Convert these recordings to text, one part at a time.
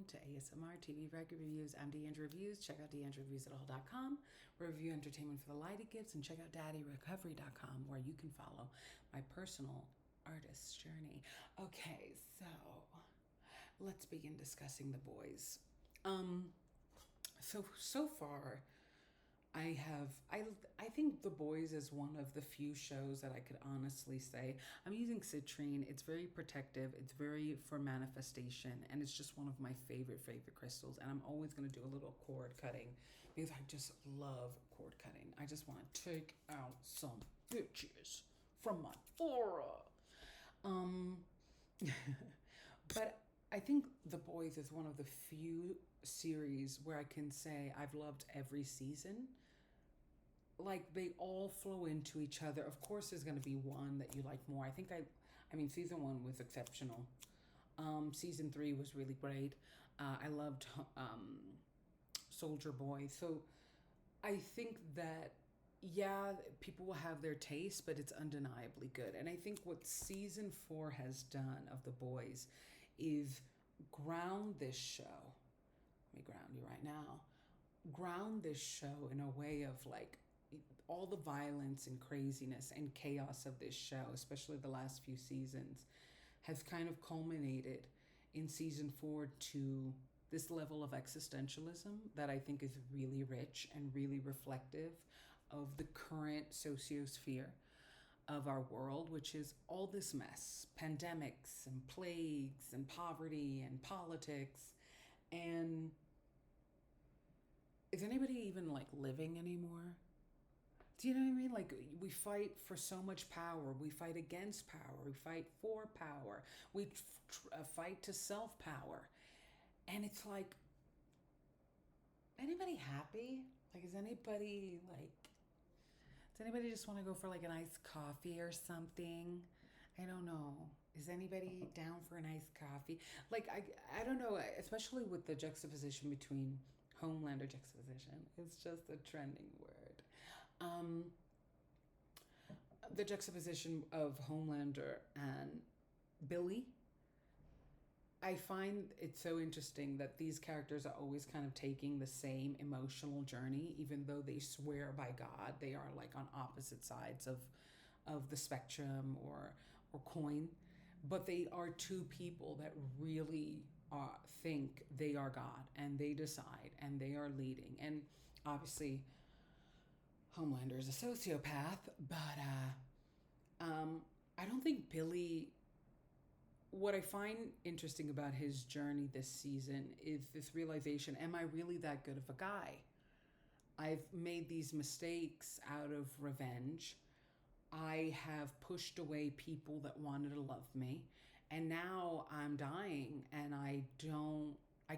welcome to ASMR TV Record Reviews. I'm Diandra Reviews. Check out DiandraReviews.all.com. Review entertainment for the lighted gifts, and check out DaddyRecovery.com, where you can follow my personal artist journey. Okay, so let's begin discussing The Boys. So far, I think The Boys is one of the few shows that I could honestly say I'm using citrine. It's very protective. It's very for manifestation, and it's just one of my favorite crystals. And I'm always going to do a little cord cutting because I just love cord cutting. I just want to take out some bitches from my aura. But I think The Boys is one of the few series where I can say I've loved every season. Like, they all flow into each other. Of course, there's going to be one that you like more. I mean, season 1 was exceptional. Season 3 was really great. I loved Soldier Boy. So I think that, yeah, people will have their taste, but it's undeniably good. And I think what season 4 has done of The Boys is ground this show. Let me ground you right now. Ground this show in a way of like all the violence and craziness and chaos of this show, especially the last few seasons, has kind of culminated in season 4 to this level of existentialism that I think is really rich and really reflective of the current sociosphere of our world, which is all this mess, pandemics and plagues and poverty and politics. And is anybody even like living anymore? Do you know what I mean? Like, we fight for so much power. We fight against power. We fight for power. We fight to self-power. And it's like, anybody happy? Like, does anybody just want to go for like an iced coffee or something? I don't know. Is anybody down for an iced coffee? Like, I don't know, especially with the juxtaposition between Homelander juxtaposition. It's just a trending word. The juxtaposition of Homelander and Billy. I find it so interesting that these characters are always kind of taking the same emotional journey, even though they swear by God. They are like on opposite sides of the spectrum or coin, but they are two people that really think they are God, and they decide, and they are leading. And obviously Homelander is a sociopath, but I don't think Billy. What I find interesting about his journey this season is this realization: am I really that good of a guy? I've made these mistakes out of revenge. I have pushed away people that wanted to love me, and now I'm dying, and I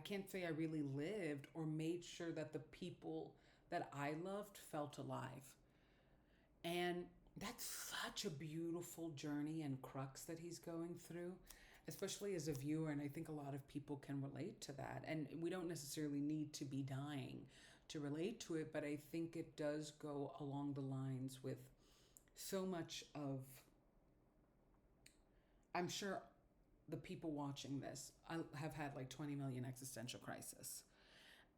can't say I really lived or made sure that the people that I loved felt alive. And that's such a beautiful journey and crux that he's going through, especially as a viewer. And I think a lot of people can relate to that. And we don't necessarily need to be dying to relate to it, but I think it does go along the lines with so much of, I'm sure the people watching this have had like 20 million existential crisis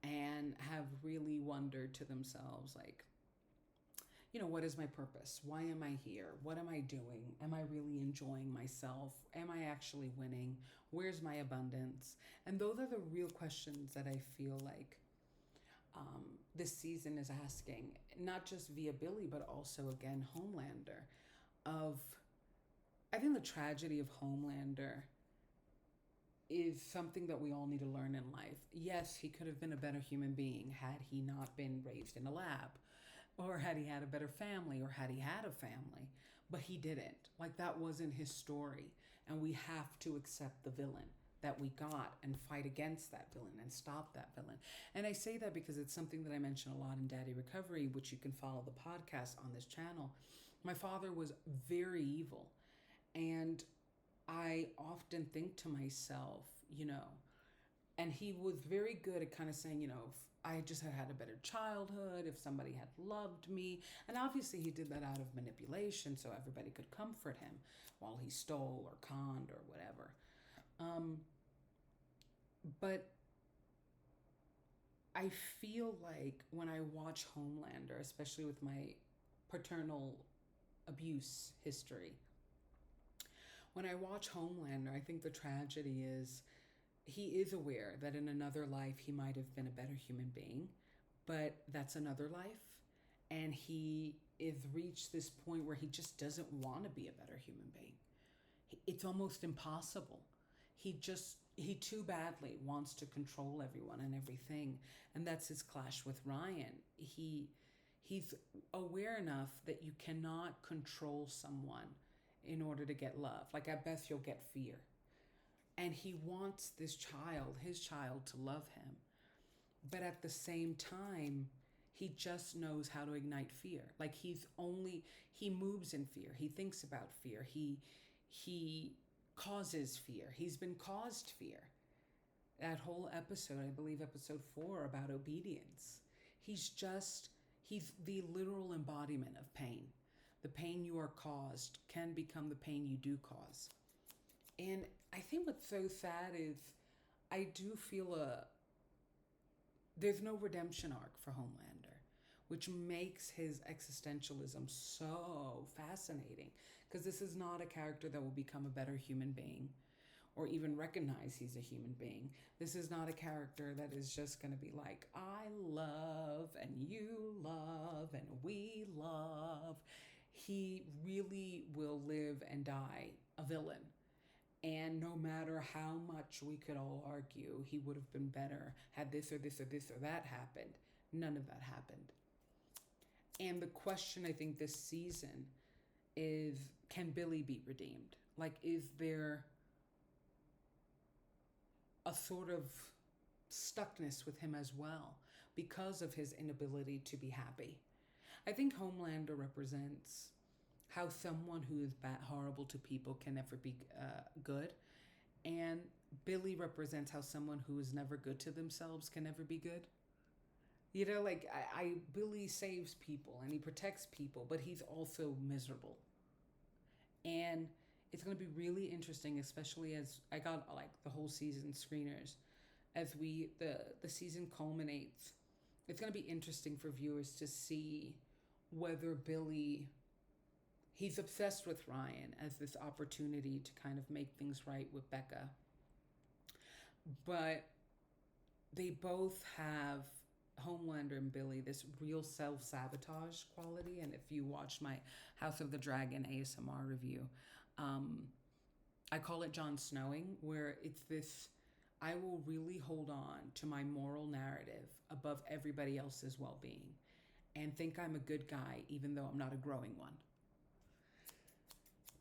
and have really wondered to themselves, like, you know, what is my purpose? Why am I here? What am I doing? Am I really enjoying myself? Am I actually winning? Where's my abundance? And those are the real questions that I feel like this season is asking, not just via Billy, but also, again, Homelander. I think the tragedy of Homelander is something that we all need to learn in life. Yes, he could have been a better human being had he not been raised in a lab, or had he had a better family, or had he had a family, but he didn't. Like, that wasn't his story, and we have to accept the villain that we got and fight against that villain and stop that villain. And I say that because it's something that I mention a lot in Daddy Recovery, which you can follow the podcast on this channel. My father was very evil, and I often think to myself, you know, and he was very good at kind of saying, you know, if I just had a better childhood, if somebody had loved me. And obviously he did that out of manipulation so everybody could comfort him while he stole or conned or whatever. But I feel like when I watch Homelander, especially with my paternal abuse history, when I watch Homelander, I think the tragedy is he is aware that in another life he might have been a better human being, but that's another life. And he is reached this point where he just doesn't want to be a better human being. It's almost impossible. He too badly wants to control everyone and everything, and that's his clash with Ryan. He's aware enough that you cannot control someone in order to get love. Like at best you'll get fear. And he wants his child to love him. But at the same time, he just knows how to ignite fear. Like he moves in fear. He thinks about fear. He causes fear. He's been caused fear. That whole episode, I believe episode 4 about obedience. He's the literal embodiment of pain. The pain you are caused can become the pain you do cause. And I think what's so sad is I do feel there's no redemption arc for Homelander, which makes his existentialism so fascinating, because this is not a character that will become a better human being or even recognize he's a human being. This is not a character that is just going to be like, I love and you love and we love. He really will live and die a villain. And no matter how much we could all argue he would have been better had this or this or this or that happened, none of that happened. And the question I think this season is, can Billy be redeemed? Like, is there a sort of stuckness with him as well because of his inability to be happy? I think Homelander represents how someone who is horrible to people can never be good. And Billy represents how someone who is never good to themselves can never be good. You know, like Billy saves people and he protects people, but he's also miserable. And it's going to be really interesting, especially as I got like the whole season screeners, as the season culminates. It's going to be interesting for viewers to see whether Billy, he's obsessed with Ryan as this opportunity to kind of make things right with Becca. But they both have, Homelander and Billy, this real self-sabotage quality. And if you watch my House of the Dragon ASMR review, I call it Jon Snowing, where it's this, I will really hold on to my moral narrative above everybody else's well-being and think I'm a good guy even though I'm not a growing one.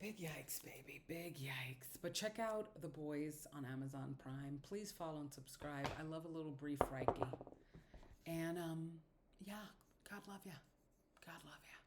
Big yikes, baby. Big yikes. But check out The Boys on Amazon Prime. Please follow and subscribe. I love a little brief Reiki. And yeah, God love ya. God love ya.